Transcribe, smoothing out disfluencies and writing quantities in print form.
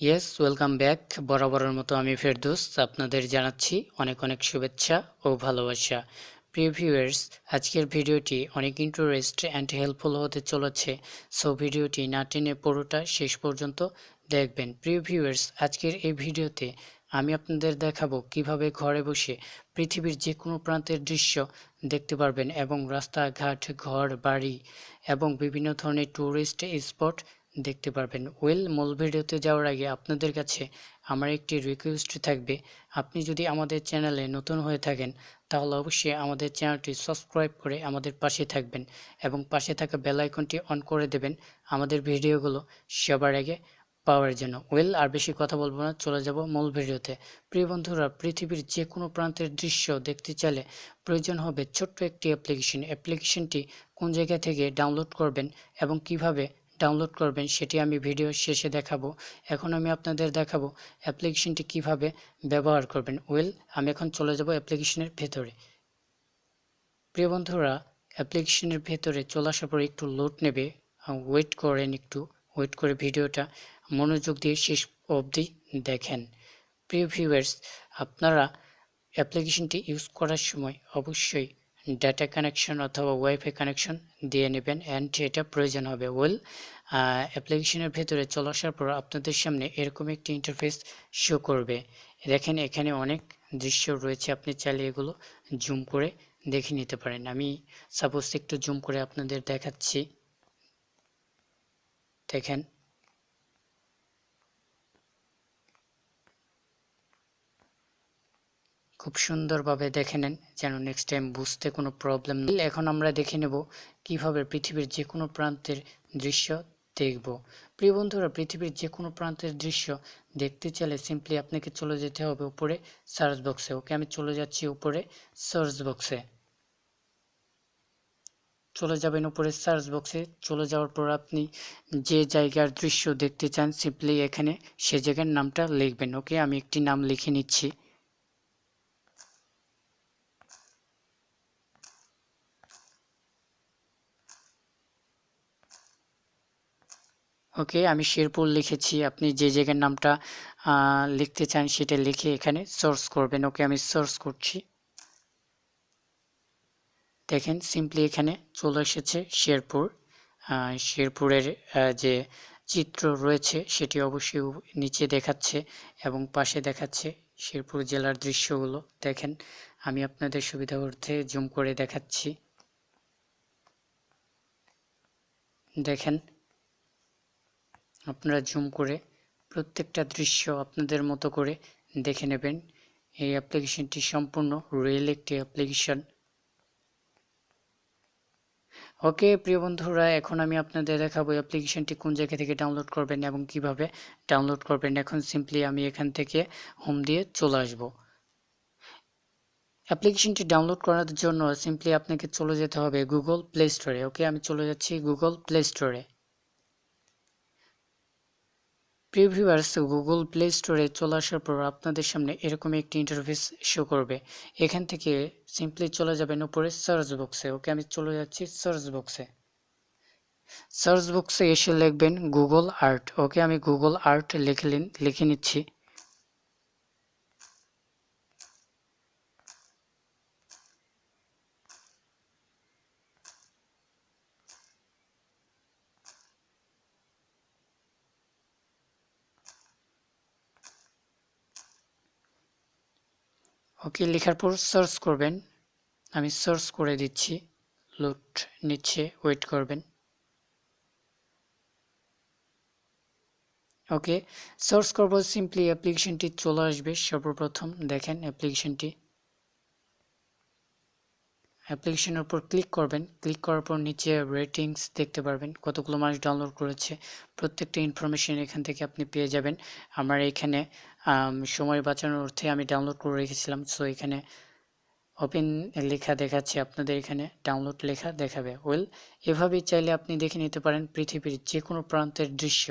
Yes, welcome back. বরাবরের মতো আমি ফেরদৌস আপনাদের জানাচ্ছি অনেক অনেক শুভেচ্ছা ও ভালোবাসা। প্রিয় ভিউয়ার্স, আজকের ভিডিওটি অনেক ইন্টারেস্ট অ্যান্ড হেল্পফুল হতে চলেছে, সো ভিডিওটি না টেনে পুরোটা শেষ পর্যন্ত দেখবেন। প্রিয় ভিউয়ার্স, আজকের এই ভিডিওতে আমি আপনাদের দেখাবো কিভাবে ঘরে বসে পৃথিবীর যে কোনো প্রান্তের দৃশ্য দেখতে পারবেন এবং রাস্তাঘাট, ঘর বাড়ি এবং বিভিন্ন ধরনের ট্যুরিস্ট স্পট দেখতে পারবেন। মূল ভিডিওতে যাওয়ার আগে আপনাদের কাছে আমার একটি রিকোয়েস্ট থাকবে, আপনি যদি আমাদের চ্যানেলে নতুন হয়ে থাকেন তাহলে অবশ্যই আমাদের চ্যানেলটি সাবস্ক্রাইব করে আমাদের পাশে থাকবেন এবং পাশে থাকা বেল আইকনটি অন করে দেবেন আমাদের ভিডিওগুলো সবার আগে পাওয়ার জন্য। আর বেশি কথা বলবো না, চলে যাব মূল ভিডিওতে। প্রিয় বন্ধুরা, পৃথিবীর যে কোনো প্রান্তের দৃশ্য দেখতে চাইলে প্রয়োজন হবে ছোট্ট একটি অ্যাপ্লিকেশনটি কোন জায়গা থেকে ডাউনলোড করবেন এবং কিভাবে ডাউনলোড করবেন সেটি আমি ভিডিও শেষে দেখাবো। এখন আমি আপনাদের দেখাবো অ্যাপ্লিকেশনটি কিভাবে ব্যবহার করবেন। আমি এখন চলে যাব অ্যাপ্লিকেশনের ভেতরে। প্রিয় বন্ধুরা, অ্যাপ্লিকেশনের ভেতরে চলে আসার পর একটু লোড নেবে, ওয়েট করে ভিডিওটা মনোযোগ দিয়ে শেষ অবধি দেখেন। প্রিয় ভিউয়ার্স, আপনারা অ্যাপ্লিকেশনটি ইউজ করার সময় অবশ্যই ডাটা কানেকশন অথবা ওয়াইফাই কানেকশন দিয়ে নেবেন অ্যান্ড এটা প্রয়োজন হবে। অ্যাপ্লিকেশনের ভেতরে চলে আসার পর আপনাদের সামনে এরকম একটি ইন্টারফেস শো করবে। দেখেন, এখানে অনেক দৃশ্য রয়েছে, আপনি চাইলে এগুলো জুম করে দেখে নিতে পারেন। আমি সাপোজ একটু জুম করে আপনাদের দেখাচ্ছি। দেখেন, খুব সুন্দরভাবে দেখে নেন যেন নেক্সট টাইম বুঝতে কোনো প্রবলেম নেই। এখন আমরা দেখে নেব কিভাবে পৃথিবীর যে কোনো প্রান্তের দৃশ্য দেখব। প্রিয় বন্ধুরা, পৃথিবীর যে কোনো প্রান্তের দৃশ্য দেখতে চাইলে সিম্পলি আপনাকে চলে যেতে হবে উপরে সার্চ বক্সে। আমি চলে যাচ্ছি উপরে সার্চ বক্সে। চলে যাবেন উপরে সার্চ বক্সে। চলে যাওয়ার পর আপনি যে জায়গার দৃশ্য দেখতে চান সিম্পলি এখানে সে জায়গার নামটা লিখবেন। আমি একটি নাম লিখে নিচ্ছি। আমি শেরপুর লিখেছি। আপনি যে জায়গার নামটা লিখতে চান সেটা লিখে এখানে সার্চ করবেন। আমি সার্চ করছি। দেখেন, সিম্পলি এখানে চলে এসেছে শেরপুর। শেরপুরের যে চিত্র রয়েছে সেটি অবশ্যই নিচে দেখাচ্ছে এবং পাশে দেখাচ্ছে শেরপুর জেলার দৃশ্যগুলো। দেখেন, আমি আপনাদের সুবিধার্থে জুম করে দেখাচ্ছি। দেখেন, আপনারা জুম করে প্রত্যেকটা দৃশ্য আপনাদের মতো করে দেখে নেবেন। এই অ্যাপ্লিকেশনটি সম্পূর্ণ রিয়েল একটি অ্যাপ্লিকেশন। প্রিয় বন্ধুরা, এখন আমি আপনাদের দেখাবো অ্যাপ্লিকেশনটি কোন জায়গা থেকে ডাউনলোড করবেন এবং কিভাবে ডাউনলোড করবেন। এখন সিম্পলি আমি এখান থেকে হোম দিয়ে চলে আসব। অ্যাপ্লিকেশনটি ডাউনলোড করার জন্য সিম্পলি আপনাকে চলে যেতে হবে গুগল প্লে স্টোরে। আমি চলে যাচ্ছি গুগল প্লে স্টোরে। প্রিয় ভিউয়ার্স, গুগল প্লে স্টোরে চলে আসার পর আপনাদের সামনে এরকম একটি ইন্টারফেস শো করবে। এখান থেকে সিম্পলি চলে যাবেন উপরে সার্চ বক্সে। আমি চলে যাচ্ছি সার্চ বক্সে। সার্চ বক্সে এসে লিখবেন গুগল আর্ট। আমি গুগল আর্ট লিখে নিচ্ছি। লেখার পর সার্চ করবেন। আমি সার্চ করে দিচ্ছি, লোড নিচ্ছে, ওয়েট করবেন। সার্চ করব, সিম্পলি অ্যাপ্লিকেশনটি চলে আসবে সর্বপ্রথম। দেখেন, অ্যাপ্লিকেশনের উপর ক্লিক করবেন। ক্লিক করার পর নিচে রেটিংস দেখতে পারবেন, কতগুলো মানুষ ডাউনলোড করেছে প্রত্যেকটা ইনফরমেশন এখান থেকে আপনি পেয়ে যাবেন। আমার এখানে সময় বাঁচানোর অর্থে আমি ডাউনলোড করে রেখেছিলাম, সো এখানে ওপেন লেখা দেখাচ্ছে, আপনাদের এখানে ডাউনলোড লেখা দেখাবে। এভাবেই চাইলে আপনি দেখে নিতে পারেন পৃথিবীর যে কোনো প্রান্তের দৃশ্য